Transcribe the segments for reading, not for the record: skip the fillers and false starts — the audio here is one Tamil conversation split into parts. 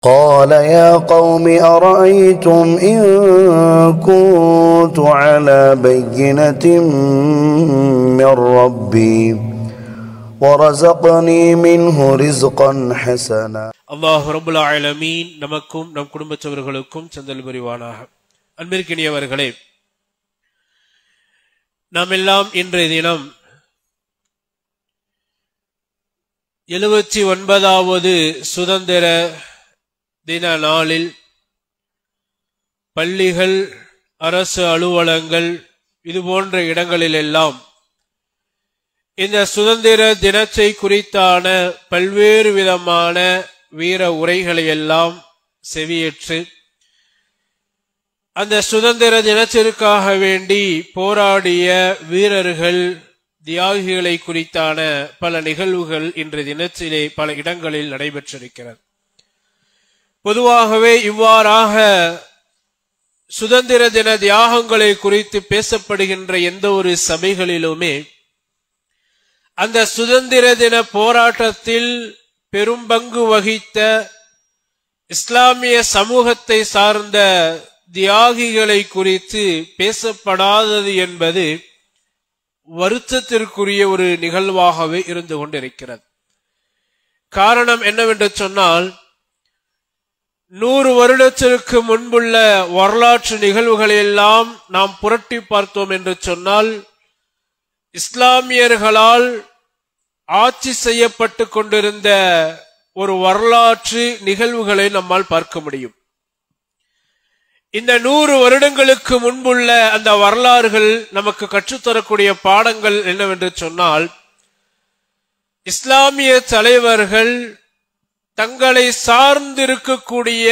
قال يا قوم أرأيتم إن كنت على بينة من ربي ورزقني منه رزقا حسنا. அல்லாஹ் ரப்புல் ஆலமீன் நமக்கும் நம் குடும்பத்தவர்களுக்கும் சந்தல் புரிவானாக. அன்பிற்கினியவர்களே, நாம் எல்லாம் இன்றைய தினம் 79வது சுதந்திர தின நாளில் பள்ளிகள், அரசு அலுவலகங்கள் இது போன்ற இடங்களிலெல்லாம் இந்த சுதந்திர தினத்தை குறித்தான பல்வேறு விதமான வீர உரைகளை எல்லாம் செவியேற்று அந்த சுதந்திர தினத்திற்காக வேண்டி போராடிய வீரர்கள், தியாகிகளை குறித்தான பல நிகழ்வுகள் இன்றைய தினத்திலே பல இடங்களில் நடைபெற்றிருக்கிறது. பொதுவாகவே இவ்வாறாக சுதந்திர தின தியாகங்களை குறித்து பேசப்படுகின்ற எந்த ஒரு சபைகளிலுமே அந்த சுதந்திர தின போராட்டத்தில் பெரும் பங்கு வகித்த இஸ்லாமிய சமூகத்தை சார்ந்த தியாகிகளை குறித்து பேசப்படாதது என்பது வருத்தத்திற்குரிய ஒரு நிகழ்வாகவே இருந்து கொண்டிருக்கிறது. காரணம் என்னவென்று சொன்னால், 100 வருடத்திற்கு முன்புள்ள வரலாற்று நிகழ்வுகளை எல்லாம் நாம் புரட்டி பார்த்தோம் என்று சொன்னால், இஸ்லாமியர்களால் ஆட்சி செய்யப்பட்டு கொண்டிருந்த ஒரு வரலாற்று நிகழ்வுகளை நம்மால் பார்க்க முடியும். இந்த 100 வருடங்களுக்கு முன்புள்ள அந்த வரலாறுகள் நமக்கு கற்றுத்தரக்கூடிய பாடங்கள் என்னவென்று சொன்னால், இஸ்லாமிய தலைவர்கள் தங்களை சார்ந்திருக்கக்கூடிய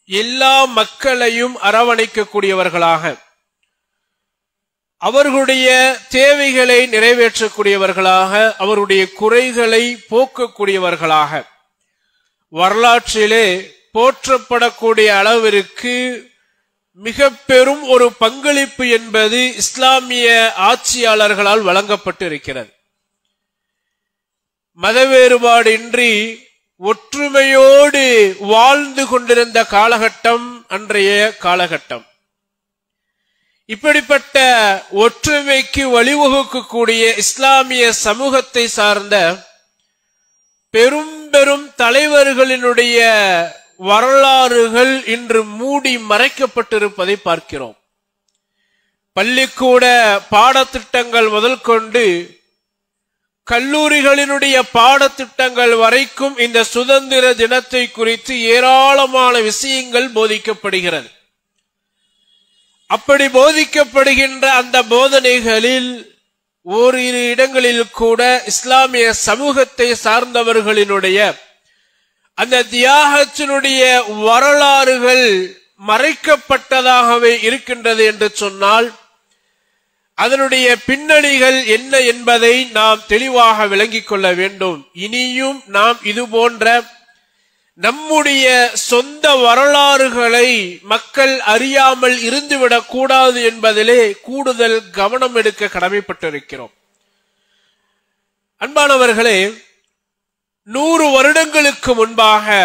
எல்லா மக்களையும் அரவணைக்கக்கூடியவர்களாக, அவர்களுடைய தேவைகளை நிறைவேற்றக்கூடியவர்களாக, அவருடைய குறைகளை போக்கக்கூடியவர்களாக, வரலாற்றிலே போற்றப்படக்கூடிய அளவிற்கு மிக பெரும் ஒரு பங்களிப்பு என்பது இஸ்லாமிய ஆட்சியாளர்களால் வழங்கப்பட்டு இருக்கிறது. மத வேறுபாடின்றி ஒற்றுமையோடு வாழ்ந்து கொண்டிருந்த காலகட்டம் அன்றைய காலகட்டம். இப்படிப்பட்ட ஒற்றுமைக்கு வழிவகுக்கக்கூடிய இஸ்லாமிய சமூகத்தை சார்ந்த பெரும் பெரும் தலைவர்களினுடைய வரலாறுகள் இன்று மூடி மறைக்கப்பட்டிருப்பதை பார்க்கிறோம். பள்ளிக்கூட பாடத்திட்டங்கள் முதல் கொண்டு கல்லூரிகளினுடைய பாடத்திட்டங்கள் வரைக்கும் இந்த சுதந்திர தினத்தை குறித்து ஏராளமான விஷயங்கள் போதிக்கப்படுகிறது. அப்படி போதிக்கப்படுகின்ற அந்த போதனைகளில் ஓரிரு இடங்களில் கூட இஸ்லாமிய சமூகத்தை சார்ந்தவர்களினுடைய அந்த தியாகத்தினுடைய வரலாறுகள் மறைக்கப்பட்டதாகவே இருக்கின்றது என்று சொன்னால், அதனுடைய பின்னணிகள் என்ன என்பதை நாம் தெளிவாக விளங்கிக் கொள்ள வேண்டும். இனியும் நாம் இது போன்ற நம்முடைய சொந்த வரலாறுகளை மக்கள் அறியாமல் இருந்துவிடக் கூடாது என்பதிலே கூடுதல் கவனம் எடுக்க கடமைப்பட்டிருக்கிறோம். அன்பானவர்களே, 100 வருடங்களுக்கு முன்பாக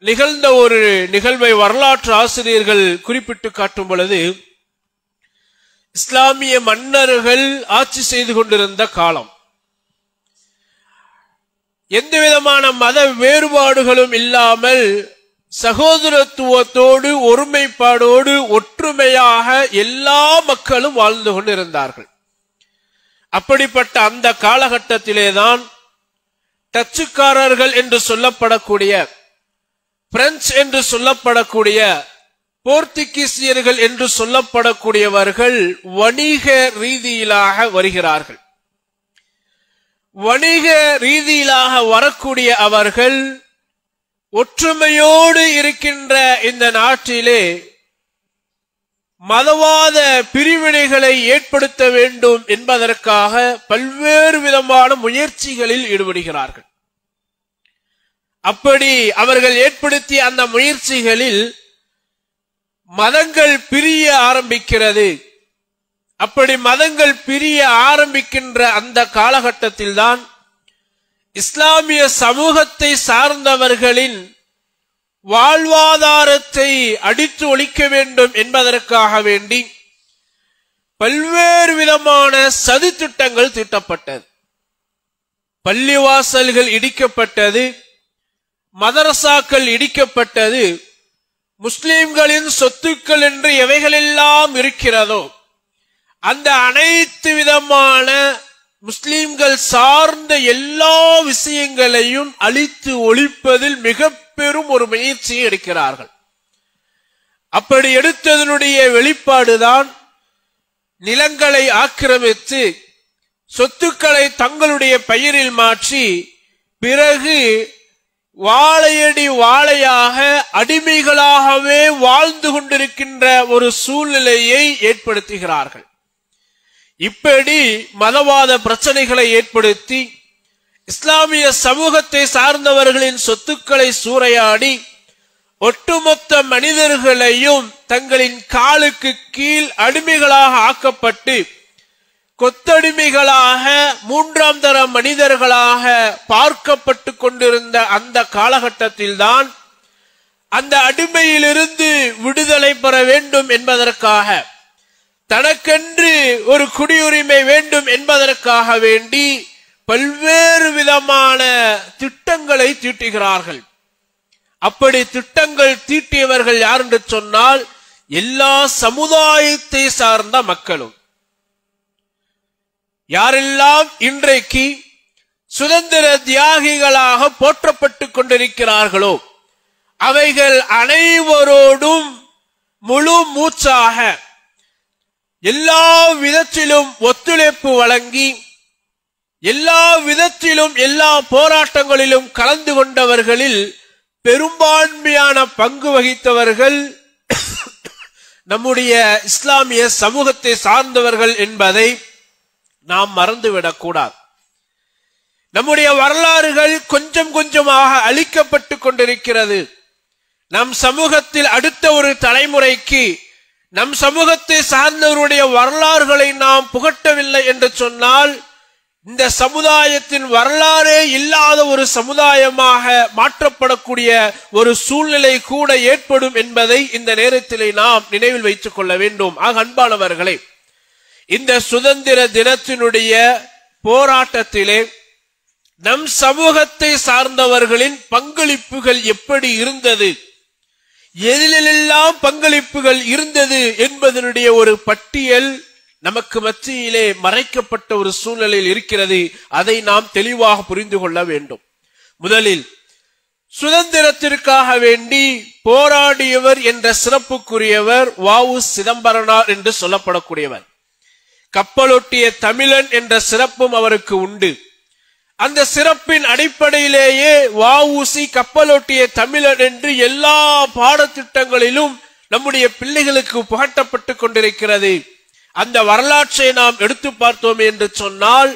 நிகழ்ந்த ஒரு நிகழ்வை வரலாற்று ஆசிரியர்கள் குறிப்பிட்டு காட்டும் பொழுது, இஸ்லாமிய மன்னர்கள் ஆட்சி செய்து கொண்டிருந்த காலம், எந்த விதமான மத வேறுபாடுகளும் இல்லாமல் சகோதரத்துவத்தோடு, ஒருமைப்பாடோடு, ஒற்றுமையாக எல்லா மக்களும் வாழ்ந்து கொண்டிருந்தார்கள். அப்படிப்பட்ட அந்த காலகட்டத்திலேதான் டச்சுக்காரர்கள் என்று சொல்லப்படக்கூடிய, பிரெஞ்சு என்று சொல்லப்படக்கூடிய, போர்த்துகீசியர்கள் என்று சொல்லப்படக்கூடியவர்கள் வணிக ரீதியிலாக வருகிறார்கள். வணிக ரீதியிலாக வரக்கூடிய அவர்கள் ஒற்றுமையோடு இருக்கின்ற இந்த நாட்டிலே மதவாத பிரிவினைகளை ஏற்படுத்த வேண்டும் என்பதற்காக பல்வேறு விதமான முயற்சிகளில் ஈடுபடுகிறார்கள். அப்படி அவர்கள் ஏற்படுத்திய அந்த முயற்சிகளில் மதங்கள் பிரிய ஆரம்பிக்கிறது. அப்படி மதங்கள் பிரிய ஆரம்பிக்கின்ற அந்த காலகட்டத்தில் தான் இஸ்லாமிய சமூகத்தை சார்ந்தவர்களின் வாழ்வாதாரத்தை அடித்து ஒழிக்க வேண்டும் என்பதற்காக வேண்டி பல்வேறு விதமான சதி திட்டங்கள் தீட்டப்பட்டது. பள்ளிவாசல்கள் இடிக்கப்பட்டது, மதரசாக்கள் இடிக்கப்பட்டது. முஸ்லிம்களின் சொத்துக்கள் என்று எவைகளெல்லாம் இருக்கிறதோ அந்த அனைத்து விதமான முஸ்லிம்கள் சார்ந்த எல்லா விஷயங்களையும் அழித்து ஒழிப்பதில் மிக பெரும் ஒரு முயற்சியை எடுக்கிறார்கள். அப்படி எடுத்ததனுடைய வெளிப்பாடுதான் நிலங்களை ஆக்கிரமித்து சொத்துக்களை தங்களுடைய பெயரில் மாற்றி பிறகு வாழையடி வாழையாக அடிமைகளாகவே வாழ்ந்து கொண்டிருக்கின்ற ஒரு சூழ்நிலையை ஏற்படுத்துகிறார்கள். இப்படி மதவாத பிரச்சனைகளை ஏற்படுத்தி இஸ்லாமிய சமூகத்தை சார்ந்தவர்களின் சொத்துக்களை சூறையாடி ஒட்டுமொத்த மனிதர்களையும் தங்களின் காலுக்கு கீழ் அடிமைகளாக ஆக்கப்பட்டு கொத்தடிமைகளாக மூன்றாம் தர மனிதர்களாக பார்க்கப்பட்டு கொண்டிருந்த அந்த காலகட்டத்தில்தான் அந்த அடிமையிலிருந்து விடுதலை பெற வேண்டும் என்பதற்காக, தனக்கென்று ஒரு குடியுரிமை வேண்டும் என்பதற்காக வேண்டி பல்வேறு விதமான திட்டங்களை தீட்டுகிறார்கள். அப்படி திட்டங்கள் தீட்டியவர்கள் யார் என்று சொன்னால் எல்லா சமுதாயத்தை சார்ந்த மக்களும். யாரெல்லாம் இன்றைக்கு சுதந்திர தியாகிகளாக போற்றப்பட்டுக் கொண்டிருக்கிறார்களோ அவைகள் அனைவரோடும் முழு மூச்சாக எல்லா விதத்திலும் ஒத்துழைப்பு வழங்கி எல்லா விதத்திலும் எல்லா போராட்டங்களிலும் கலந்து கொண்டவர்களில் பெரும்பான்மையான பங்கு வகித்தவர்கள் நம்முடைய இஸ்லாமிய சமூகத்தை சார்ந்தவர்கள் என்பதை நாம் மறந்துவிடக் கூடாது. நம்முடைய வரலாறுகள் கொஞ்சம் கொஞ்சமாக அழிக்கப்பட்டு கொண்டிருக்கிறது. நம் சமூகத்தில் அடுத்த ஒரு தலைமுறைக்கு நம் சமூகத்தை சார்ந்தவருடைய வரலாறுகளை நாம் புகட்டவில்லை என்று சொன்னால் இந்த சமுதாயத்தின் வரலாறே இல்லாத ஒரு சமுதாயமாக மாற்றப்படக்கூடிய ஒரு சூழ்நிலை கூட ஏற்படும் என்பதை இந்த நேரத்திலே நாம் நினைவில் வைத்துக் கொள்ள வேண்டும். ஆக அன்பானவர்களே, இந்த சுதந்திர தினத்தினுடைய போராட்டத்திலே நம் சமூகத்தை சார்ந்தவர்களின் பங்களிப்புகள் எப்படி இருந்தது, எதிலெல்லாம் பங்களிப்புகள் இருந்தது என்பதனுடைய ஒரு பட்டியல் நமக்கு மத்தியிலே மறைக்கப்பட்ட ஒரு சூழ்நிலையில் இருக்கிறது. அதை நாம் தெளிவாக புரிந்து கொள்ள வேண்டும். முதலில் சுதந்திரத்திற்காக வேண்டி போராடியவர் என்ற சிறப்புக்குரியவர் வ.உ. சிதம்பரனார் என்று சொல்லப்படக்கூடியவர். கப்பலொட்டிய தமிழன் என்ற சிறப்பும் அவருக்கு உண்டு. அந்த சிறப்பின் அடிப்படையிலேயே வ.உ.சி. கப்பலொட்டிய தமிழன் என்று எல்லா பாடத்திட்டங்களிலும் நம்முடைய பிள்ளைகளுக்கு புகட்டப்பட்டு கொண்டிருக்கிறது. அந்த வரலாற்றை நாம் எடுத்து பார்த்தோம் என்று சொன்னால்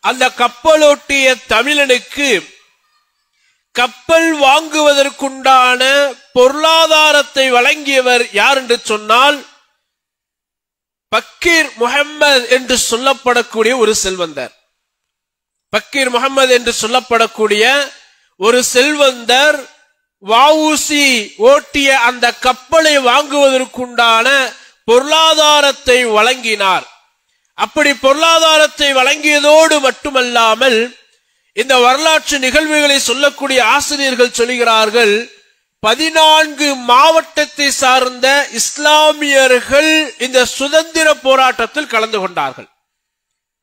அந்த கப்பலோட்டிய தமிழனுக்கு கப்பல் வாங்குவதற்குண்டான பொருளாதாரத்தை வழங்கியவர் யார் என்று சொன்னால் பக்கீர் முஹம்மது என்று சொல்லப்படக்கூடிய ஒரு செல்வந்தர். பக்கீர் முஹம்மது என்று சொல்லப்படக்கூடிய ஒரு செல்வந்தர் வ.உ.சி. ஓட்டிய அந்த கப்பலை வாங்குவதற்குண்டான பொருளாதாரத்தை வழங்கினார். அப்படி பொருளாதாரத்தை வழங்கியதோடு மட்டுமல்லாமல் இந்த வரலாற்று நிகழ்வுகளை சொல்லக்கூடிய ஆசிரியர்கள் சொல்கிறார்கள் 14 மாவட்டத்தை சார்ந்த இஸ்லாமியர்கள் இந்த சுதந்திர போராட்டத்தில் கலந்து கொண்டார்கள்.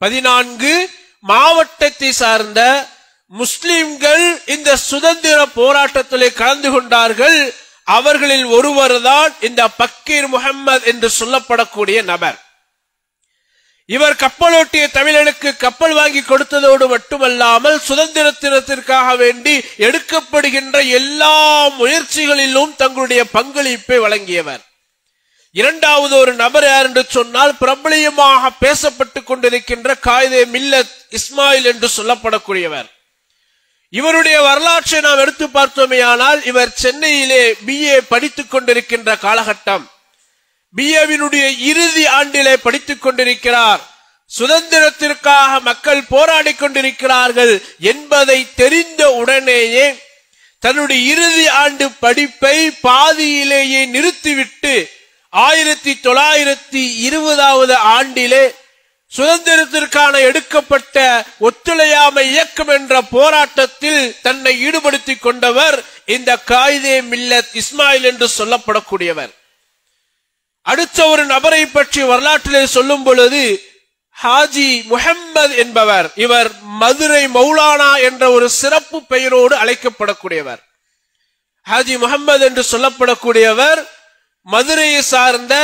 14 மாவட்டத்தை சார்ந்த முஸ்லிம்கள் இந்த சுதந்திர போராட்டத்திலே கலந்து கொண்டார்கள். அவர்களில் ஒருவர் தான் இந்த பக்கீர் முஹம்மது என்று சொல்லப்படக்கூடிய நபர். இவர் கப்பலோட்டிய தமிழனுக்கு கப்பல் வாங்கி கொடுத்ததோடு மட்டுமல்லாமல் சுதந்திர தினத்திற்காக வேண்டி எடுக்கப்படுகின்ற எல்லா முயற்சிகளிலும் தங்களுடைய பங்களிப்பை வழங்கியவர். இரண்டாவது ஒரு நபர் யார் என்று சொன்னால் பிரபலியமாக பேசப்பட்டுக் கொண்டிருக்கின்ற காயிதே மில்லத் இஸ்மாயில் என்று சொல்லப்படக்கூடியவர். இவருடைய வரலாற்றை நாம் எடுத்து பார்த்தோமேயானால் இவர் சென்னையிலே BA படித்துக் கொண்டிருக்கின்ற காலகட்டம். BA-வினுடைய இறுதி ஆண்டிலே படித்துக் கொண்டிருக்கிறார். சுதந்திரத்திற்காக மக்கள் போராடி கொண்டிருக்கிறார்கள் என்பதை தெரிந்த உடனேயே தன்னுடைய இறுதி ஆண்டு படிப்பை பாதியிலேயே நிறுத்திவிட்டு 1920வது ஆண்டிலே சுதந்திரத்திற்கான எடுக்கப்பட்ட ஒத்துழையாமை இயக்கம் என்ற போராட்டத்தில் தன்னை ஈடுபடுத்திக் கொண்டவர் இந்த காயிதே மில்லத் இஸ்மாயில் என்று சொல்லப்படக்கூடியவர். அடுத்த ஒரு நபரை பற்றி வரலாற்றிலே சொல்லும் பொழுது ஹாஜி முஹம்மது என்பவர். இவர் மதுரை மௌலானா என்ற ஒரு சிறப்பு பெயரோடு அழைக்கப்படக்கூடியவர். ஹாஜி முஹம்மது என்று சொல்லப்படக்கூடியவர் மதுரையை சார்ந்த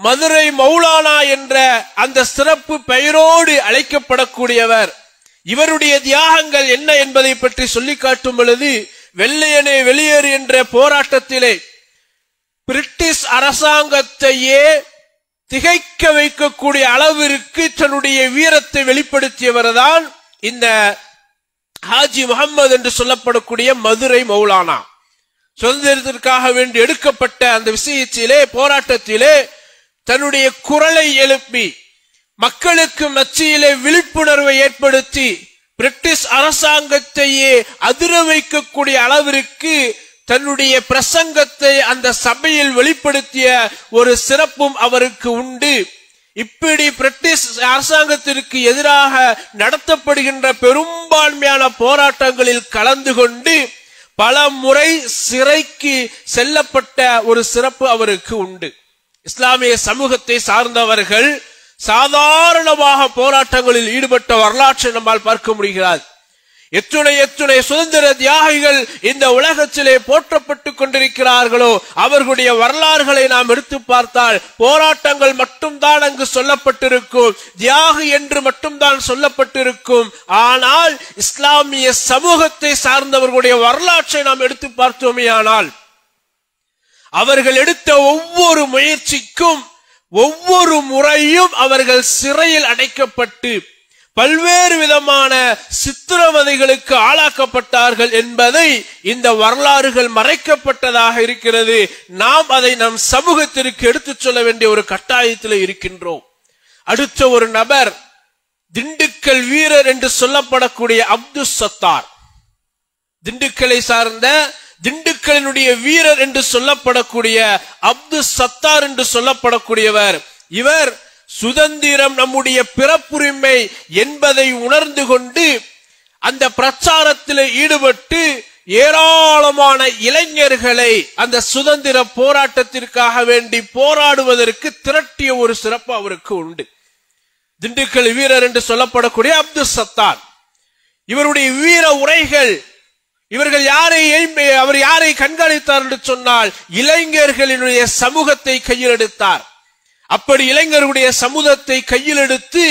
மதுரை மௌலானா என்ற அந்த சிறப்பு பெயரோடு அழைக்கப்படக்கூடியவர். இவருடைய தியாகங்கள் என்ன என்பதை பற்றி சொல்லி காட்டும் பொழுது, வெள்ளையனே வெளியேறு என்ற போராட்டத்திலே பிரிட்டிஷ் அரசாங்கத்தையே திகைக்க வைக்கக்கூடிய அளவிற்கு தன்னுடைய வீரத்தை வெளிப்படுத்தியவர் தான் இந்த ஹாஜி முஹம்மது என்று சொல்லப்படக்கூடிய மதுரை மௌலானா. சுதந்திரத்திற்காக வேண்டி எடுக்கப்பட்ட அந்த விஷயத்திலே போராட்டத்திலே தன்னுடைய குரலை எழுப்பி மக்களுக்கு மத்தியிலே விழிப்புணர்வை ஏற்படுத்தி பிரிட்டிஷ் அரசாங்கத்தையே அதிர வைக்கக்கூடிய அளவிற்கு தன்னுடைய பிரசங்கத்தை அந்த சபையில் வெளிப்படுத்திய ஒரு சிறப்பும் அவருக்கு உண்டு. இப்படி பிரிட்டிஷ் அரசாங்கத்திற்கு எதிராக நடத்தப்படுகின்ற பெரும்பான்மையான போராட்டங்களில் கலந்து கொண்டு பல முறை சிறைக்கு செல்லப்பட்ட ஒரு சிறப்பு அவருக்கு உண்டு. இஸ்லாமிய சமூகத்தை சார்ந்தவர்கள் சாதாரணமாக போராட்டங்களில் ஈடுபட்ட வரலாற்றை நம்மால் பார்க்க முடிகிறது. எத்துணை சுதந்திர தியாகிகள் இந்த உலகத்திலே போற்றப்பட்டுக் கொண்டிருக்கிறார்களோ அவர்களுடைய வரலாறுகளை நாம் எடுத்து பார்த்தால் போராட்டங்கள் மட்டும்தான் அங்கு சொல்லப்பட்டிருக்கும், தியாகி என்று மட்டும்தான் சொல்லப்பட்டிருக்கும். ஆனால் இஸ்லாமிய சமூகத்தை சார்ந்தவர்களுடைய வரலாற்றை நாம் எடுத்து பார்த்தோமேயானால் அவர்கள் எடுத்த ஒவ்வொரு முயற்சிக்கும் ஒவ்வொரு முறையும் அவர்கள் சிறையில் அடைக்கப்பட்டு பல்வேறு விதமான சித்திரவதைகளுக்கு ஆளாக்கப்பட்டார்கள் என்பதை இந்த வரலாறுகள் மறைக்கப்பட்டதாக இருக்கிறது. நாம் அதை நம் சமூகத்திற்கு எடுத்துச் சொல்ல வேண்டிய ஒரு கட்டாயத்தில் இருக்கின்றோம். அடுத்த ஒரு நபர் திண்டுக்கல் வீரர் என்று சொல்லப்படக்கூடிய அப்துல் சத்தார். திண்டுக்கலை சார்ந்த திண்டுக்கலினுடைய வீரர் என்று சொல்லப்படக்கூடிய அப்துல் சத்தார் என்று சொல்லப்படக்கூடியவர். இவர் சுதந்திரம் நம்முடைய பிறப்புரிமை என்பதை உணர்ந்து கொண்டு அந்த பிரச்சாரத்தில் ஈடுபட்டு ஏராளமான இளைஞர்களை அந்த சுதந்திர போராட்டத்திற்காக வேண்டி போராடுவதற்கு திரட்டிய ஒரு சிறப்பு அவருக்கு உண்டு. திண்டுக்கல் வீரர் என்று சொல்லப்படக்கூடிய அப்துல் சத்தார். இவருடைய வீர உரைகள், அவர் யாரை கண்காணித்தார் என்று சொன்னால் இளைஞர்களினுடைய சமூகத்தை கையில் எடுத்தார். அப்படி இளைஞர்களுடைய சமூகத்தை கையில் எடுத்து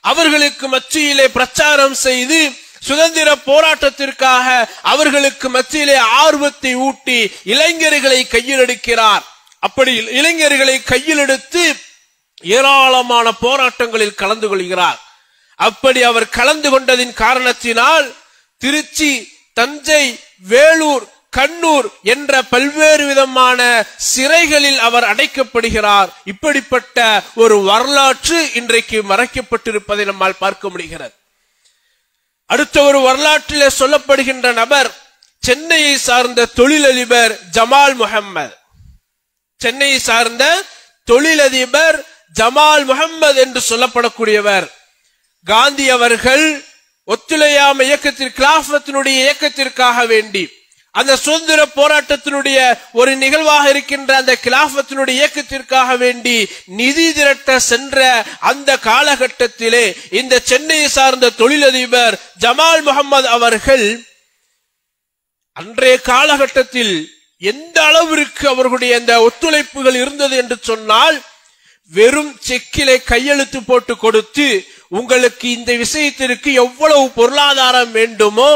அவர்களுக்கு மத்தியிலே பிரச்சாரம் செய்து சுதந்திர போராட்டத்திற்காக அவர்களுக்கு மத்தியிலே ஆர்வத்தை ஊட்டி இளைஞர்களை கையில் எடுக்கிறார். அப்படி இளைஞர்களை கையில் எடுத்து ஏராளமான போராட்டங்களில் கலந்து கொள்கிறார். அப்படி அவர் கலந்து கொண்டதின் காரணத்தினால் திருச்சி, தஞ்சை, வேலூர், கண்ணூர் என்ற பல்வேறு விதமான சிறைகளில் அவர் அடைக்கப்படுகிறார். இப்படிப்பட்ட ஒரு வரலாற்று இன்றைக்கு மறைக்கப்பட்டிருப்பதை நம்மால் பார்க்க முடிகிறது. அடுத்த ஒரு வரலாற்றிலே சொல்லப்படுகின்ற நபர் சென்னையை சார்ந்த தொழிலதிபர் ஜமால் முஹம்மது. சென்னையை சார்ந்த தொழிலதிபர் ஜமால் முஹம்மது என்று சொல்லப்படக்கூடியவர். காந்தி அவர்கள் ஒத்துழையாமை இயக்கத்திற்கு, கிலாஃபத்தினுடைய இயக்கத்திற்காக வேண்டி அந்த சுதந்திர போராட்டத்தினுடைய ஒரு நிகழ்வாக இருக்கின்ற அந்த கிலாஃபத்தினுடைய இயக்கத்திற்காக வேண்டி நிதி திரட்ட சென்ற அந்த காலகட்டத்திலே இந்த சென்னையை சார்ந்த தொழிலதிபர் ஜமால் முஹம்மது அவர்கள் அன்றைய காலகட்டத்தில் எந்த அளவிற்கு அவர்களுடைய அந்த ஒத்துழைப்புகள் இருந்தது என்று சொன்னால், வெறும் செக்கிலே கையெழுத்து போட்டு கொடுத்து உங்களுக்கு இந்த விஷயத்திற்கு எவ்வளவு பொருளாதாரம் வேண்டுமோ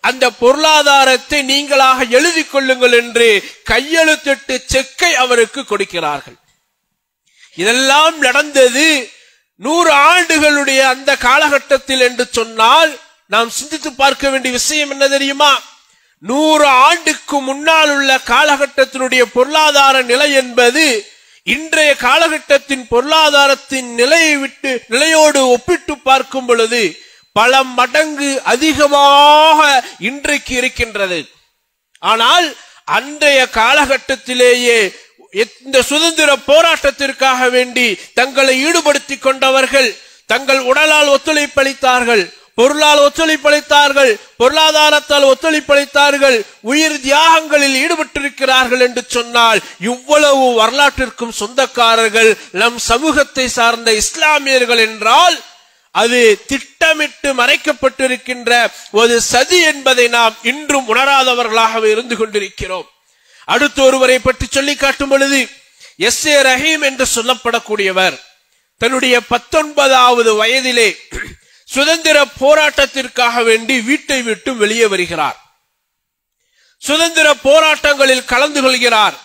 அந்த பொருளாதாரத்தை நீங்களாக எழுதி கொள்ளுங்கள் என்று கையெழுத்திட்டு செக்கை அவருக்கு கொடுக்கிறார்கள். இதெல்லாம் நடந்தது 100 ஆண்டுகளுடைய அந்த காலகட்டத்தில் என்று சொன்னால் நாம் சிந்தித்து பார்க்க வேண்டிய விஷயம் என்ன தெரியுமா? 100 ஆண்டுக்கு முன்னால் உள்ள காலகட்டத்தினுடைய பொருளாதார நிலை என்பது இன்றைய காலகட்டத்தின் பொருளாதாரத்தின் நிலையோடு ஒப்பிட்டு பார்க்கும் பொழுது பல மடங்கு அதிகமாக இன்றைக்கு இருக்கின்றது. ஆனால் அன்றைய காலகட்டத்திலேயே இந்த சுதந்திர போராட்டத்திற்காக வேண்டி தங்களை ஈடுபடுத்திக் கொண்டவர்கள் தங்கள் உடலால் ஒத்துழைப்பளித்தார்கள், பொருளால் ஒத்துழைப்பளித்தார்கள், பொருளாதாரத்தால் ஒத்துழைப்பளித்தார்கள், உயிர் தியாகங்களில் ஈடுபட்டிருக்கிறார்கள் என்று சொன்னால் இவ்வளவு வரலாற்றிற்கும் சொந்தக்காரர்கள் நம் சமூகத்தை சார்ந்த இஸ்லாமியர்கள் என்றால் அது திட்டமிட்டு மறைக்கப்பட்டிருக்கின்ற ஒரு சதி என்பதை நாம் இன்றும் உணராதவர்களாகவே இருந்து கொண்டிருக்கிறோம். அடுத்த ஒருவரை பற்றி சொல்லி காட்டும் பொழுது எஸ்.ஏ. ரஹீம் என்று சொல்லப்படக்கூடியவர் தன்னுடைய 19வது வயதிலே சுதந்திர போராட்டத்திற்காக வேண்டி வீட்டை விட்டு வெளியே வருகிறார். சுதந்திர போராட்டங்களில் கலந்து கொள்கிறார்.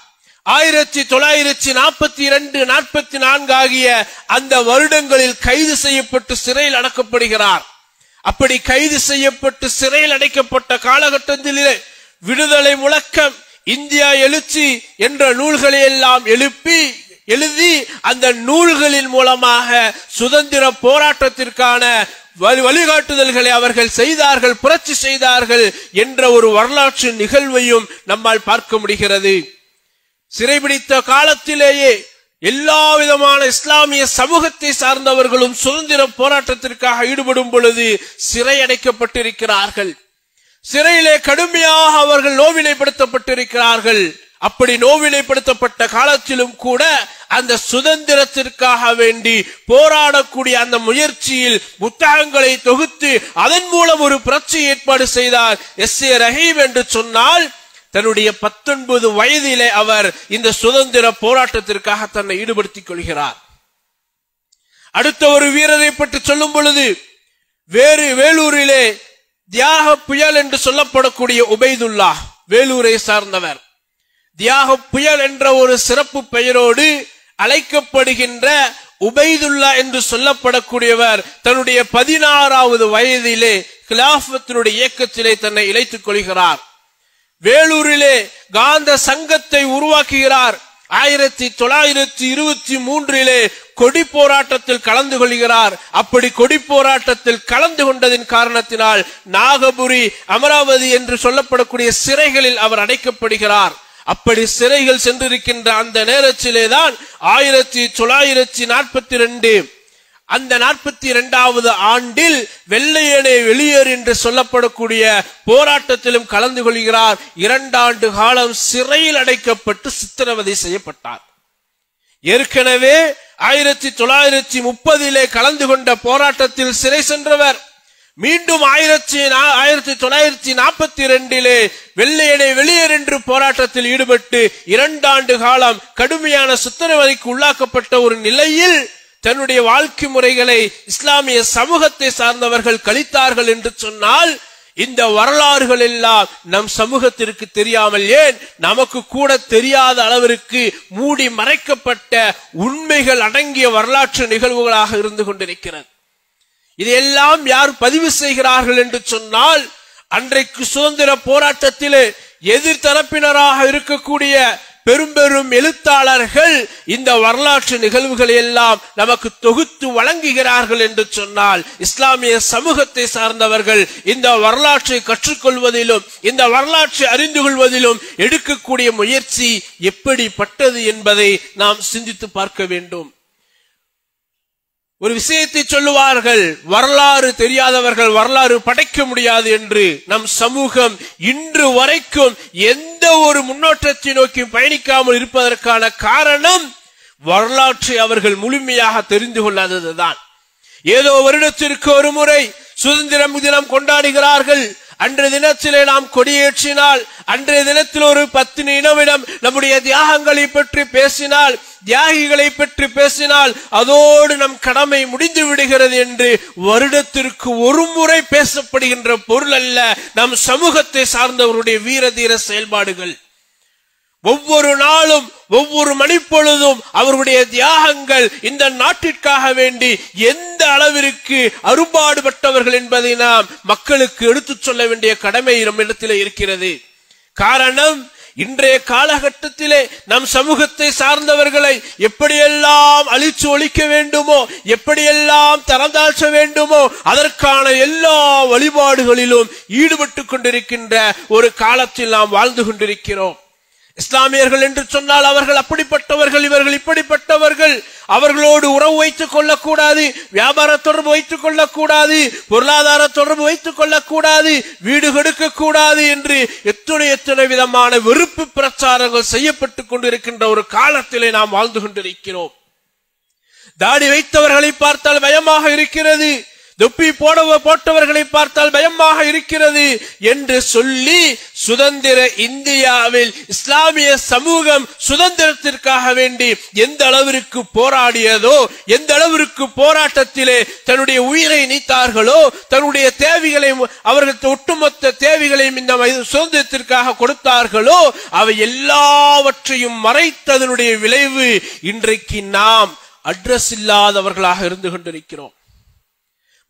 1942-44 ஆகிய அந்த வருடங்களில் கைது செய்யப்பட்டு சிறையில் அடைக்கப்படுகிறார். அப்படி கைது செய்யப்பட்டு சிறையில் அடைக்கப்பட்ட காலகட்டத்திலே விடுதலை முழக்கம், இந்தியா எழுச்சி என்ற நூல்களை எல்லாம் எழுதி அந்த நூல்களின் மூலமாக சுதந்திர போராட்டத்திற்கான வழிகாட்டுதல்களை அவர்கள் செய்தார்கள், புரட்சி செய்தார்கள் என்ற ஒரு வரலாற்று நிகழ்வையும் நம்மால் பார்க்க முடிகிறது. சிறைபிடித்த காலத்திலேயே எல்லா விதமான இஸ்லாமிய சமூகத்தை சார்ந்தவர்களும் சுதந்திர போராட்டத்திற்காக ஈடுபடும் பொழுது சிறை அடைக்கப்பட்டிருக்கிறார்கள். சிறையிலே கடுமையாக அவர்கள் நோவினைப்படுத்தப்பட்டிருக்கிறார்கள். அப்படி நோவினைப்படுத்தப்பட்ட காலத்திலும் கூட அந்த சுதந்திரத்திற்காக வேண்டி போராடக்கூடிய அந்த முயற்சியில் புத்தகங்களை தொகுத்து அதன் மூலம் ஒரு புரட்சி ஏற்பாடு செய்தார் எஸ்.ஏ. ரஹீம் என்று சொன்னால் தன்னுடைய 19 வயதிலே அவர் இந்த சுதந்திர போராட்டத்திற்காக தன்னை ஈடுபடுத்திக் கொள்கிறார். அடுத்த ஒரு வீரரை பற்றி சொல்லும் பொழுது வேலூரிலே தியாக புயல் என்று சொல்லப்படக்கூடிய உபைதுல்லா, வேலூரை சார்ந்தவர். தியாக புயல் என்ற ஒரு சிறப்பு பெயரோடு அழைக்கப்படுகின்ற உபைதுல்லா என்று சொல்லப்படக்கூடியவர் தன்னுடைய 16வது வயதிலே கிலாஃபத்தினுடைய இயக்கத்திலே தன்னை இணைத்துக் கொள்கிறார். வேலூரிலே காந்த சங்கத்தை உருவாக்குகிறார். 1923 கொடி போராட்டத்தில் கலந்து கொள்கிறார். அப்படி கொடி போராட்டத்தில் கலந்து கொண்டதின் காரணத்தினால் நாகபுரி, அமராவதி என்று சொல்லப்படக்கூடிய சிறைகளில் அவர் அடைக்கப்படுகிறார். அப்படி சிறைகள் சென்றிருக்கின்ற அந்த நேரத்திலேதான் 1942 அந்த 42வது ஆண்டில் வெள்ளையனே வெளியேறு என்று சொல்லப்படக்கூடிய போராட்டத்திலும் கலந்து கொள்கிறார். 2 ஆண்டு காலம் சிறையில் அடைக்கப்பட்டு சித்திரவதை செய்யப்பட்டார். ஏற்கனவே 1930 கலந்து கொண்ட போராட்டத்தில் சிறை சென்றவர் மீண்டும் 1942 வெள்ளையனே வெளியேறு என்று போராட்டத்தில் ஈடுபட்டு 2 ஆண்டு காலம் கடுமையான சித்திரவதைக்கு உள்ளாக்கப்பட்ட ஒரு நிலையில் தன்னுடைய வாழ்க்கை முறைகளை இஸ்லாமிய சமூகத்தை சார்ந்தவர்கள் கழித்தார்கள் என்று சொன்னால் இந்த வரலாறுகள் எல்லாம் நம் சமூகத்திற்கு தெரியாமல், ஏன் நமக்கு கூட தெரியாத அளவிற்கு மூடி மறைக்கப்பட்ட உண்மைகள் அடங்கிய வரலாற்று நிகழ்வுகளாக இருந்து கொண்டிருக்கிறது. இதையெல்லாம் யார் பதிவு செய்கிறார்கள் என்று சொன்னால் அன்றைக்கு சுதந்திர போராட்டத்திலே எதிர்த்தரப்பினராக இருக்கக்கூடிய பெரும் எழுத்தாளர்கள் இந்த வரலாற்று நிகழ்வுகளை எல்லாம் நமக்கு தொகுத்து வழங்குகிறார்கள் என்று சொன்னால் இஸ்லாமிய சமூகத்தை சார்ந்தவர்கள் இந்த வரலாற்றை கற்றுக்கொள்வதிலும் இந்த வரலாற்றை அறிந்து கொள்வதிலும் எடுக்கக்கூடிய முயற்சி எப்படிப்பட்டது என்பதை நாம் சிந்தித்து பார்க்க வேண்டும். ஒரு விஷயத்தை சொல்லுவார்கள், வரலாறு தெரியாதவர்கள் வரலாறு படைக்க முடியாது என்று. நம் சமூகம் இன்று வரைக்கும் எந்த ஒரு முன்னோட்டத்தை நோக்கி பயணிக்காமல் இருப்பதற்கான காரணம் வரலாற்றை அவர்கள் முழுமையாக தெரிந்து கொள்ளாததுதான். ஏதோ வருடத்திற்கு ஒரு முறை சுதந்திரம் தினம் கொண்டாடுகிறார்கள். அன்றைய தினத்திலே நாம் கொடியேற்றினால், அன்றைய தினத்தில் ஒரு 10 நிமிடம் நம்முடைய தியாகங்களை பற்றி பேசினால், தியாகிகளை பற்றி பேசினால் அதோடு நம் கடமை முடிந்து விடுகிறது என்று வருடத்திற்கு ஒரு முறை பேசப்படுகின்ற பொருள் அல்ல நம் சமூகத்தை சார்ந்தவருடைய வீர தீர செயல்பாடுகள். ஒவ்வொரு நாளும் ஒவ்வொரு மணிப்பொழுதும் அவருடைய தியாகங்கள் இந்த நாட்டிற்காக வேண்டி எந்த அளவிற்கு அரும்பாடுபட்டவர்கள் என்பதை நாம் மக்களுக்கு எடுத்துச் சொல்ல வேண்டிய கடமை நம்மிடத்தில் இருக்கிறது. காரணம், இன்றைய காலகட்டத்திலே நம் சமூகத்தை சார்ந்தவர்களை எப்படியெல்லாம் அழிச்சு ஒழிக்க வேண்டுமோ, எப்படியெல்லாம் தரந்தாழ்ச்ச வேண்டுமோ அதற்கான எல்லா வழிபாடுகளிலும் ஈடுபட்டுக் கொண்டிருக்கின்ற ஒரு காலத்தில் நாம் வாழ்ந்து கொண்டிருக்கிறோம். இஸ்லாமியர்கள் என்று சொன்னால் அவர்கள் அப்படிப்பட்டவர்கள், இவர்கள் இப்படிப்பட்டவர்கள், அவர்களோடு உறவு வைத்துக் கொள்ளக்கூடாது, வியாபார தொடர்பு வைத்துக் கொள்ளக்கூடாது, பொருளாதார தொடர்பு வைத்துக் கொள்ளக்கூடாது, வீடு கொடுக்க கூடாது என்று எத்தனை விதமான வெறுப்பு பிரச்சாரங்கள் செய்யப்பட்டுக் கொண்டிருக்கின்ற ஒரு காலத்திலே நாம் வாழ்ந்து கொண்டிருக்கிறோம். தாடி வைத்தவர்களை பார்த்தால் பயமாக இருக்கிறது, தொப்பி போட்டவர்களை பார்த்தால் பயமாக இருக்கிறது என்று சொல்லி சுதந்திர இந்தியாவில் இஸ்லாமிய சமூகம் சுதந்திரத்திற்காக வேண்டி எந்த அளவிற்கு போராடியதோ, எந்த அளவிற்கு போராட்டத்திலே தன்னுடைய உயிரை நீத்தார்களோ, தன்னுடைய தேவைகளை, அவர்கள் ஒட்டுமொத்த தேவைகளையும் இந்த சுதந்திரத்திற்காக கொடுத்தார்களோ, அவை எல்லாவற்றையும் மறைத்ததனுடைய விளைவு இன்றைக்கு நாம் அட்ரஸ் இல்லாதவர்களாக இருந்து கொண்டிருக்கிறோம்.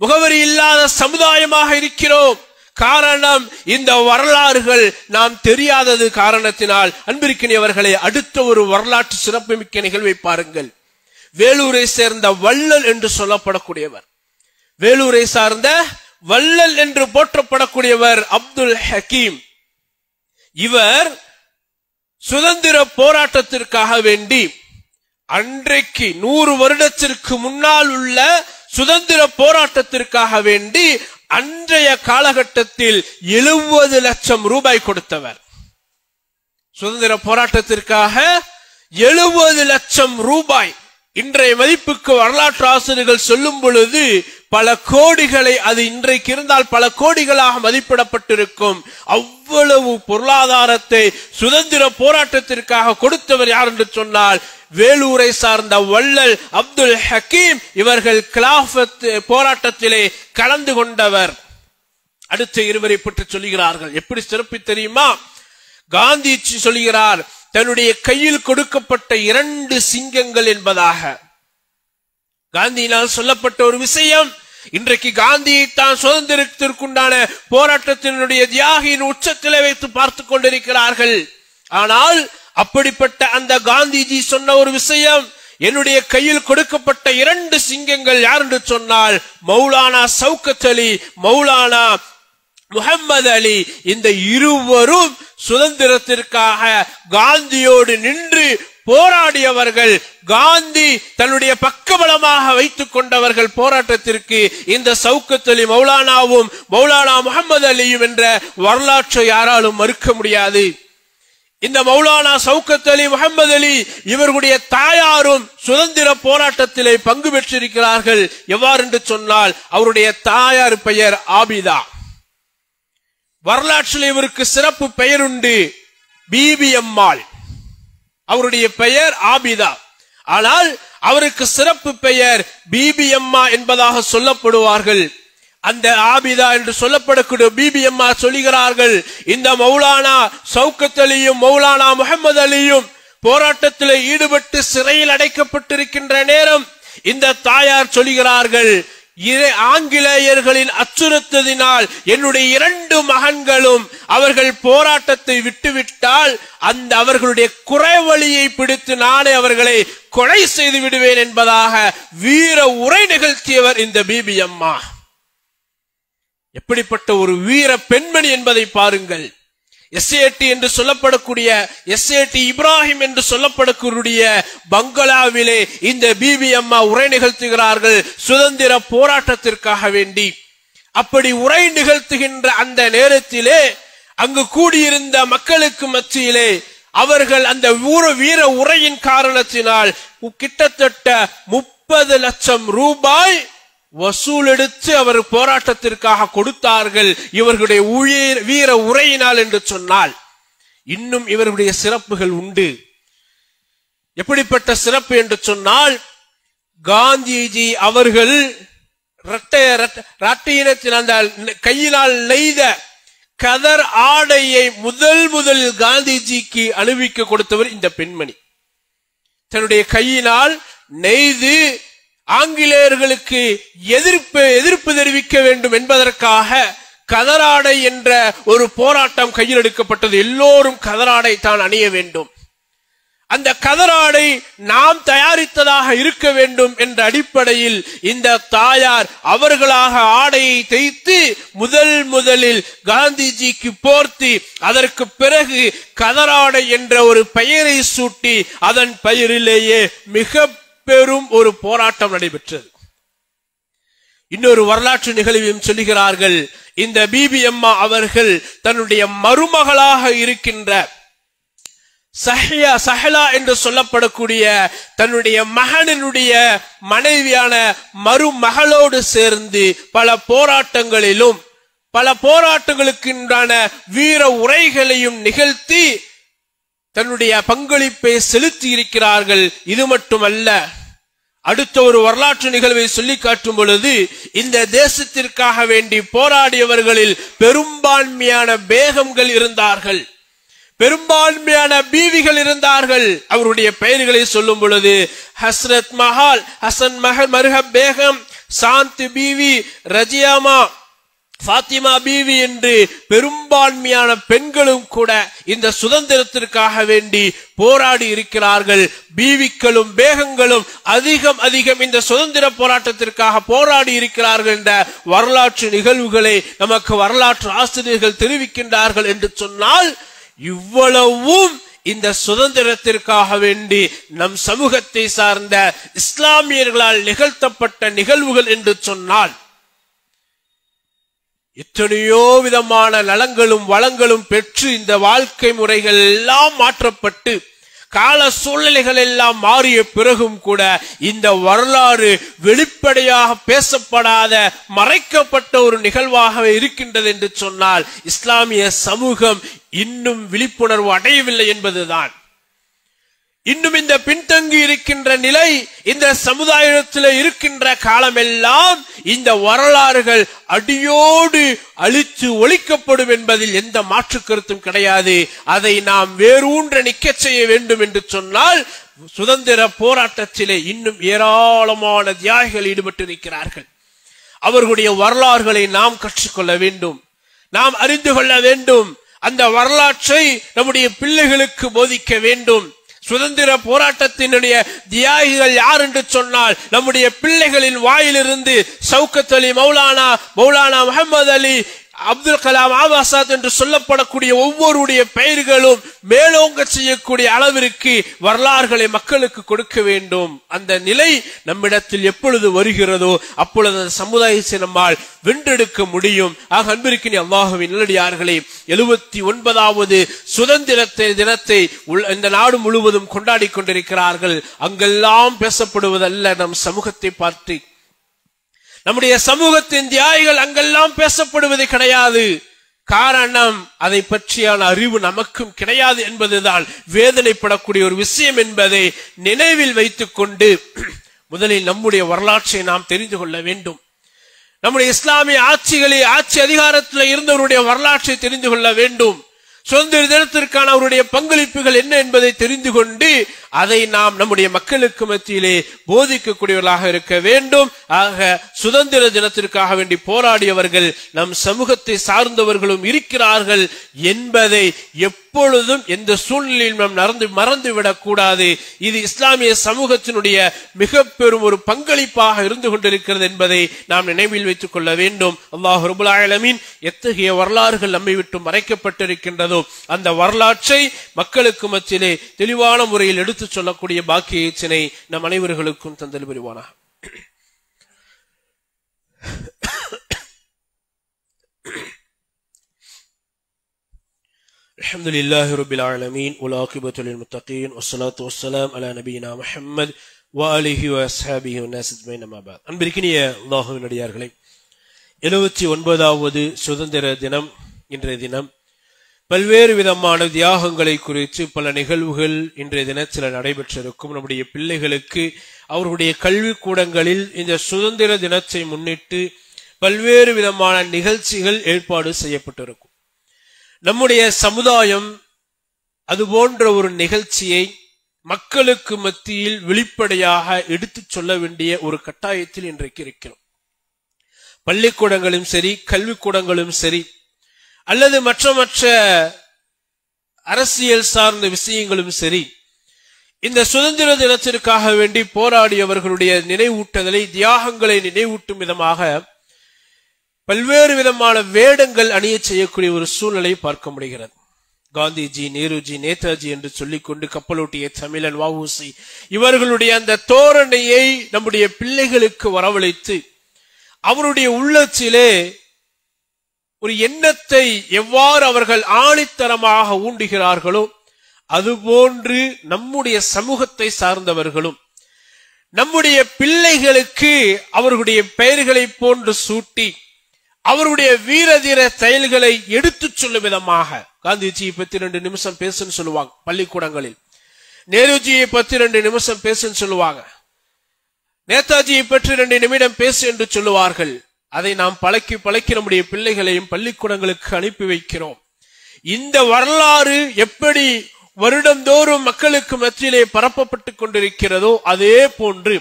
முகவரி இல்லாத சமுதாயமாக இருக்கிறோம். காரணம், இந்த வரலாறுகள் நாம் தெரியாதது காரணத்தினால். அன்பிற்கினியவர்களே, அடுத்த ஒரு வரலாற்று சிறப்புமிக்க நிகழ்வை பாருங்கள். வேலூரை சேர்ந்த வள்ளல் என்று சொல்லப்படக்கூடியவர், வேலூரை சார்ந்த வள்ளல் என்று போற்றப்படக்கூடியவர் அப்துல் ஹக்கீம். இவர் சுதந்திர போராட்டத்திற்காக வேண்டி அன்றைக்கு 100 வருடத்திற்கு முன்னால் உள்ள சுதந்திர போராட்டத்திற்காக வேண்டி அன்றைய காலகட்டத்தில் 70 லட்சம் ரூபாய் கொடுத்தவர். சுதந்திர போராட்டத்திற்காக 70 லட்சம் ரூபாய். இன்றைய மதிப்புக்கு வரலாற்று ஆசிரியர்கள் சொல்லும் பொழுது பல கோடிகளை, அது இன்றைக்கு இருந்தால் பல கோடிகளாக மதிப்பிடப்பட்டிருக்கும். அவ்வளவு பொருளாதாரத்தை சுதந்திர போராட்டத்திற்காக கொடுத்தவர் யார் என்று சொன்னால் வேலூரை சார்ந்த வள்ளல் அப்துல் ஹக்கீம். இவர்கள் கிலாஃபத் போராட்டத்திலே கலந்து கொண்டவர். அடுத்த இருவரை பற்றி சொல்லுகிறார்கள். எப்படி சிறப்பு தெரியுமா? காந்திஜி சொல்லுகிறார், தன்னுடைய கையில் கொடுக்கப்பட்ட 2 சிங்கங்கள் என்பதாக. காந்தியினால் சொல்லப்பட்ட ஒரு விஷயம். இன்றைக்கு காந்தியை தான் சுதந்திரத்திற்குண்டான போராட்டத்தினுடைய தியாகியின் உச்சத்திலே வைத்து பார்த்து கொண்டிருக்கிறார்கள். ஆனால் அப்படிப்பட்ட அந்த காந்திஜி சொன்ன ஒரு விஷயம், என்னுடைய கையில் கொடுக்கப்பட்ட 2 சிங்கங்கள் யார் என்று சொன்னால் மௌலானா சவுகத் அலி, மௌலானா முஹம்மது அலி. இந்த இருவரும் சுதந்திரத்திற்காக காந்தியோடு நின்று போராடியவர்கள். காந்தி தன்னுடைய பக்கபலமாக வைத்துக் கொண்டவர்கள் போராட்டத்திற்கு. இந்த சவுகத் அலி மௌலானாவும் மௌலானா முஹம்மது அலியும் என்ற வரலாற்றை யாராலும் மறுக்க முடியாது. இந்த மௌலானா சவுகத் அலி, முஹம்மது அலி இவர்களுடைய தாயாரும் சுதந்திர போராட்டத்திலே பங்கு பெற்றிருக்கிறார்கள். எவ்வாறு என்று சொன்னால் அவருடைய தாயார் பெயர் ஆபிதா. வரலாற்றில் இவருக்கு சிறப்பு பெயர் உண்டு, பிபி அம்மாள். அவருடைய பெயர் ஆபிதா, ஆனால் அவருக்கு சிறப்பு பெயர் பிபி அம்மா என்பதாக சொல்லப்படுவார்கள். அந்த ஆபிதா என்று சொல்லப்படக்கூடிய பிபி அம்மா சொல்லுகிறார்கள், இந்த மௌலானா சவுகத் அலியும் மௌலானா முஹம்மது அலியும் போராட்டத்தில் ஈடுபட்டு சிறையில் அடைக்கப்பட்டிருக்கின்ற நேரம் இந்த தாயார் சொல்லுகிறார்கள், ஆங்கிலேயர்களின் அச்சுறுத்தலினால் என்னுடைய 2 மகன்களும் அவர்கள் போராட்டத்தை விட்டுவிட்டால் அந்த அவர்களுடைய குறைவழியை பிடித்து நானே அவர்களை கொலை செய்து விடுவேன் என்பதாக வீர உரை நிகழ்த்தியவர் இந்த பிபி அம்மா. எப்படிப்பட்ட ஒரு வீர பெண்மணி என்பதை பாருங்கள். எஸ்ஏடி என்று சொல்லப்படக்கூடிய எஸ்ஏடி இப்ராஹிம் என்று சொல்லப்படக்கூடிய பங்களாவிலே இந்த பிபி அம்மா உரை நிகழ்த்துகிறார்கள் சுதந்திர போராட்டத்திற்காக வேண்டி. அப்படி உரை நிகழ்த்துகின்ற அந்த நேரத்திலே அங்கு கூடியிருந்த மக்களுக்கு மத்தியிலே அவர்கள் அந்த வீர உரையின் காரணத்தினால் கிட்டத்தட்ட 30 லட்சம் ரூபாய் வசூல் எடுத்து அவர் போராட்டத்திற்காக கொடுத்தார்கள் இவர்களுடைய வீர உரையினால் என்று சொன்னால். இன்னும் இவர்களுடைய சிறப்புகள் உண்டு. எப்படிப்பட்ட சிறப்பு என்று சொன்னால், காந்திஜி அவர்கள் இரட்டையினத்தின் அந்த கையினால் நெய்த கதர் ஆடையை முதலில் காந்திஜிக்கு அணிவிக்க கொடுத்தவர் இந்த பெண்மணி. தன்னுடைய கையினால் நெய்து ஆங்கிலேயர்களுக்கு எதிர்ப்பு தெரிவிக்க வேண்டும் என்பதற்காக கதராடை என்ற ஒரு போராட்டம் கையில் எடுக்கப்பட்டது. எல்லோரும் கதராடை தான் அணிய வேண்டும். அந்த கதராடை நாம் தயாரித்ததாக இருக்க வேண்டும் என்ற அடிப்படையில் இந்த தாயார் அவர்களாக ஆடையை தைத்து முதலில் காந்திஜிக்கு போர்த்தி அதற்கு பிறகு கதராடை என்ற ஒரு பெயரை சூட்டி அதன் பெயரிலேயே மிக பெரும் ஒரு போராட்டம் நடைபெற்றது. இன்னொரு வரலாற்று நிகழ்வையும் சொல்லுகிறார்கள். இந்த பிபி அம்மா அவர்கள் தன்னுடைய மருமகளாக இருக்கின்ற சஹலா என்று சொல்லப்படக்கூடிய தன்னுடைய மகனினுடைய மனைவியான மருமகளோடு சேர்ந்து பல போராட்டங்களுக்குண்டான வீர உரைகளையும் நிகழ்த்தி தன்னுடைய பங்களிப்பை செலுத்தி இருக்கிறார்கள். இது மட்டுமல்ல, அடுத்த ஒரு வரலாற்று நிகழ்வை சொல்லி காட்டும் பொழுது இந்த தேசத்திற்காக வேண்டி போராடியவர்களில் பெரும்பான்மையான பேகம்கள் இருந்தார்கள், பெரும்பான்மையான பீவிகள் இருந்தார்கள். அவருடைய பெயர்களை சொல்லும் பொழுது ஹஸ்ரத் மஹால், ஹசன் மர்ஹப் பேகம், சாந்தி பீவி, ரஜியாமா, ஃபாத்திமா பீவி என்று பெரும்பான்மையான பெண்களும் கூட இந்த சுதந்திரத்திற்காக வேண்டி போராடி இருக்கிறார்கள். பீவிக்களும் பேகங்களும் அதிகம் இந்த சுதந்திர போராட்டத்திற்காக போராடி இருக்கிறார்கள் என்ற வரலாற்று நிகழ்வுகளை நமக்கு வரலாற்று ஆசிரியர்கள் தெரிவிக்கின்றார்கள். என்று சொன்னால் இவ்வளவும் இந்த சுதந்திரத்திற்காக வேண்டி நம் சமூகத்தை சார்ந்த இஸ்லாமியர்களால் நிகழ்த்தப்பட்ட நிகழ்வுகள் என்று சொன்னால் எத்தனையோ விதமான நலங்களும் வளங்களும் பெற்று இந்த வாழ்க்கை முறைகள் எல்லாம் மாற்றப்பட்டு கால சூழ்நிலைகள் எல்லாம் மாறிய பிறகும் கூட இந்த வரலாறு வெளிப்படையாக பேசப்படாத மறைக்கப்பட்ட ஒரு நிகழ்வாக இருக்கின்றது என்று சொன்னால் இஸ்லாமிய சமூகம் இன்னும் விழிப்புணர்வு அடையவில்லை என்பதுதான். இன்னும் இந்த பின்தங்கி இருக்கின்ற நிலை இந்த சமுதாயத்தில் இருக்கின்ற காலமெல்லாம் இந்த வரலாறுகள் அடியோடு அழித்து ஒழிக்கப்படும் என்பதில் எந்த மாற்று கருத்தும் கிடையாது. அதை நாம் வேரூன்ற நிக்க செய்ய வேண்டும் என்று சொன்னால் சுதந்திர போராட்டத்திலே இன்னும் ஏராளமான தியாகிகள் ஈடுபட்டிருக்கிறார்கள். அவர்களுடைய வரலாறுகளை நாம் கற்றுக்கொள்ள வேண்டும், நாம் அறிந்து கொள்ள வேண்டும். அந்த வரலாற்றை நம்முடைய பிள்ளைகளுக்கு போதிக்க வேண்டும். சுதந்திர போராட்டத்தினுடைய தியாகிகள் யார் என்று சொன்னால் நம்முடைய பிள்ளைகளின் வாயிலிருந்து ஷவுக்கத் அலி, மௌலானா முஹம்மது அலி, அப்துல் கலாம் ஆசாத் என்று சொல்லப்படக்கூடிய ஒவ்வொருடைய பெயர்களும் மேலோங்க செய்யக்கூடிய அளவிற்கு வரலாறுகளை மக்களுக்கு கொடுக்க வேண்டும். அந்த நிலை நம்மிடத்தில் எப்பொழுது வருகிறதோ அப்பொழுது அந்த சமுதாயத்தை நம்மால் வென்றெடுக்க முடியும். ஆக அன்பிற்கினிய அல்லாஹ்வின் நல்லடியார்களே, 79வது சுதந்திர தினத்தை இந்த நாடு முழுவதும் கொண்டாடி கொண்டிருக்கிறார்கள். அங்கெல்லாம் பேசப்படுவதல்ல நம் சமூகத்தை பார்த்து, நம்முடைய சமூகத்தின் தியாகிகள் அங்கெல்லாம் பேசப்படுவது கிடையாது. காரணம், அதை பற்றியான அறிவு நமக்கும் கிடையாது என்பதுதான் வேதனைப்படக்கூடிய ஒரு விஷயம் என்பதை நினைவில் வைத்துக் கொண்டு முதலில் நம்முடைய வரலாற்றை நாம் தெரிந்து கொள்ள வேண்டும். நம்முடைய இஸ்லாமிய ஆட்சி அதிகாரத்தில் இருந்தவருடைய வரலாற்றை தெரிந்து கொள்ள வேண்டும். சுதந்திர தினத்திற்கான அவருடைய பங்களிப்புகள் என்ன என்பதை தெரிந்து கொண்டு அதை நாம் நம்முடைய மக்களுக்கு மத்தியிலே போதிக்கக்கூடியவர்களாக இருக்க வேண்டும். ஆக சுதந்திர தினத்திற்காக வேண்டி போராடியவர்கள் நம் சமூகத்தை சார்ந்தவர்களும் இருக்கிறார்கள் என்பதை எப்பொழுதும் எந்த சூழ்நிலையில் நாம் மறந்துவிடக் கூடாது. இது இஸ்லாமிய சமூகத்தினுடைய மிக பெரும் ஒரு பங்களிப்பாக இருந்து கொண்டிருக்கிறது என்பதை நாம் நினைவில் வைத்துக் கொள்ள வேண்டும். அல்லாஹ் ரப்பல் ஆலமீன் எத்தகைய வரலாறுகள் நம்மை விட்டு மறைக்கப்பட்டிருக்கின்றதோ அந்த வரலாற்றை மக்களுக்கு மத்தியிலே தெளிவான முறையில் எடுத்து சொல்லக்கூடிய பாக்கியத்தினை நம் அனைவர்களுக்கும் தந்தல் புரிவானாக. அல்ஹம்துலில்லாஹி ரப்பில் ஆலமீன் வல் ஆகிபத்து லில் முத்தகீன் வஸ்ஸலாத்து வஸ்ஸலாம் அலா நபியினா முஹம்மத் வ ஆலிஹி வ அஸ்ஹாபிஹி வ நாஸ் அஜ்மஈன். அம்மா பஅத். அன்பிற்கினிய அல்லாஹ்வின் அடியார்களே, 79வது சுதந்திர தினம் இன்றைய தினம். பல்வேறு விதமான தியாகங்களை குறித்து பல நிகழ்வுகள் இன்றைய தினத்தில் நடைபெற்றிருக்கும். நம்முடைய பிள்ளைகளுக்கு அவர்களுடைய கல்விக்கூடங்களில் இந்த சுதந்திர தினத்தை முன்னிட்டு பல்வேறு விதமான நிகழ்ச்சிகள் ஏற்பாடு செய்யப்பட்டிருக்கும். நம்முடைய சமுதாயம் அதுபோன்ற ஒரு நிகழ்ச்சியை மக்களுக்கு மத்தியில் வெளிப்படையாக எடுத்துச் சொல்ல வேண்டிய ஒரு கட்டாயத்தில் இன்றைக்கு இருக்கிறோம். பள்ளிக்கூடங்களும் சரி, கல்விக்கூடங்களும் சரி, அல்லது மற்ற அரசியல் சார்ந்த விஷயங்களும் சரி, இந்த சுதந்திர தினத்திற்காக வேண்டி போராடியவர்களுடைய நினைவூட்டுதலை, தியாகங்களை நினைவூட்டும் விதமாக பல்வேறு விதமான வேடங்கள் அணிய செய்யக்கூடிய ஒரு சூழ்நிலை பார்க்க முடிகிறது. காந்திஜி, நேருஜி, நேதாஜி என்று சொல்லிக்கொண்டு கப்பலோட்டிய தமிழன் வ.உ.சி. இவர்களுடைய அந்த தோரணையை நம்முடைய பிள்ளைகளுக்கு வரவழைத்து அவருடைய உள்ளத்திலே ஒரு எண்ணத்தை எவ்வாறு அவர்கள் ஆணித்தரமாக ஊண்டுகிறார்களோ அதுபோன்று நம்முடைய சமூகத்தை சார்ந்தவர்களும் நம்முடைய பிள்ளைகளுக்கு அவர்களுடைய பெயர்களை போன்று சூட்டி அவருடைய வீரதீர செயல்களை எடுத்துச் சொல்லும் விதமாக காந்திஜியை பத்தி 2 நிமிஷம் பேசுன்னு சொல்லுவாங்க பள்ளிக்கூடங்களில், நேருஜியை பத்தி 2 நிமிஷம் பேசுன்னு சொல்லுவாங்க, நேதாஜியை பற்றி 2 நிமிடம் பேசு என்று சொல்லுவார்கள். அதை நாம் பழக்கி நம்முடைய பிள்ளைகளையும் பள்ளிக்கூடங்களுக்கு அனுப்பி வைக்கிறோம். இந்த வரலாறு எப்படி வருடந்தோறும் மக்களுக்கு மத்தியிலே பரப்பப்பட்டுக் கொண்டிருக்கிறதோ அதே போன்று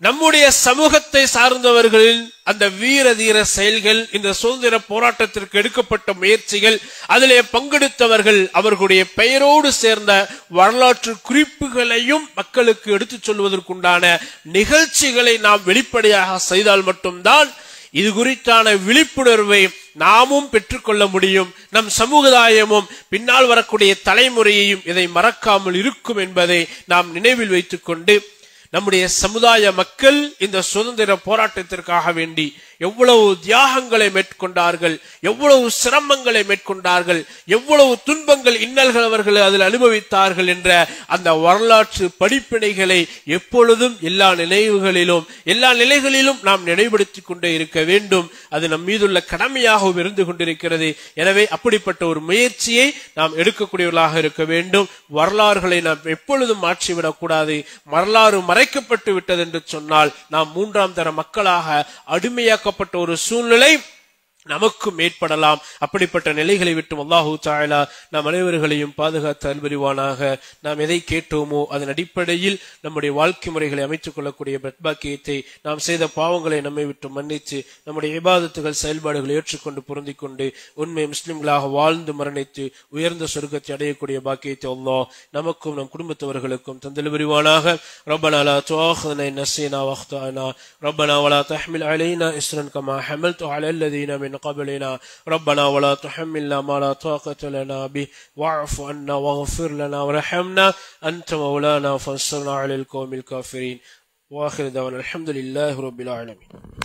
நம்முடைய சமூகத்தை சார்ந்தவர்களின் அந்த வீர தீர செயல்கள், இந்த சுதந்திர போராட்டத்திற்கு எடுக்கப்பட்ட முயற்சிகள், அதிலே பங்கெடுத்தவர்கள், அவர்களுடைய பெயரோடு சேர்ந்த வரலாற்று குறிப்புகளையும் மக்களுக்கு எடுத்துச் சொல்வதற்குண்டான நிகழ்ச்சிகளை நாம் வெளிப்படையாக செய்தால் மட்டும்தான் இது குறித்தான விழிப்புணர்வை நாமும் பெற்றுக்கொள்ள முடியும். நம் சமுதாயமும் பின்னால் வரக்கூடிய தலைமுறையையும் இதை மறக்காமல் இருக்கும் என்பதை நாம் நினைவில் வைத்துக் கொண்டு, நம்முடைய சமுதாய மக்கள் இந்த சுதந்திர போராட்டத்திற்காக வேண்டி எவ்வளவு தியாகங்களை மேற்கொண்டார்கள், எவ்வளவு சிரமங்களை மேற்கொண்டார்கள், எவ்வளவு துன்பங்கள், இன்னல்கள் அவர்கள் அதில் அனுபவித்தார்கள் என்ற அந்த வரலாற்று படிப்பினைகளை எப்பொழுதும் எல்லா நிலைகளிலும் நாம் நினைவுபடுத்திக் கொண்டே இருக்க வேண்டும். அது நம் மீதுள்ள கடமையாகவும் இருந்து கொண்டிருக்கிறது. எனவே அப்படிப்பட்ட ஒரு முயற்சியை நாம் எடுக்கக்கூடியவர்களாக இருக்க வேண்டும். வரலாறுகளை நாம் எப்பொழுதும் மாற்றிவிடக் கூடாது. வரலாறு மறைக்கப்பட்டு விட்டது என்று சொன்னால் நாம் 3ஆம் தர மக்களாக அடிமையாக்கப்பட்ட ஒரு சூழ்நிலை நமக்கும் ஏற்படலாம். அப்படிப்பட்ட நிலைகளை விட்டு அல்லாஹு தஆலா நம் அனைவர்களையும் பாதுகாத்து அல்புரிவானாக. நாம் எதை கேட்டோமோ அதன் அடிப்படையில் நம்முடைய வாழ்க்கை முறைகளை அமைத்துக் கொள்ளக்கூடிய பாக்கியத்தை, நாம் செய்த பாவங்களை நம்மை விட்டு மன்னித்து நம்முடைய இபாதத்துகள் செயல்பாடுகளை ஏற்றுக்கொண்டு பொருந்திக் கொண்டு உண்மை முஸ்லிம்களாக வாழ்ந்து மரணித்து உயர்ந்த சொர்க்கத்தை அடையக்கூடிய பாக்கியத்தை அல்லாஹ் நமக்கும் நம் குடும்பத்தவர்களுக்கும் தந்தல்புரிவானாக. ரப்பனா லா துஆഖிதுனா இன் நஸீனா வ அக்தானா ரப்பனா வலா தஹ்மில் அலைனா இஸ்ரன் கமா ஹமல்து அலா அல்லதீன மின் قبلنا ربنا ولا تحملنا ما لا طاقة لنا به واعف عنا واغفر لنا وارحمنا أنت مولانا فانصرنا على القوم الكافرين. وآخر دعوانا الحمد لله رب العالمين.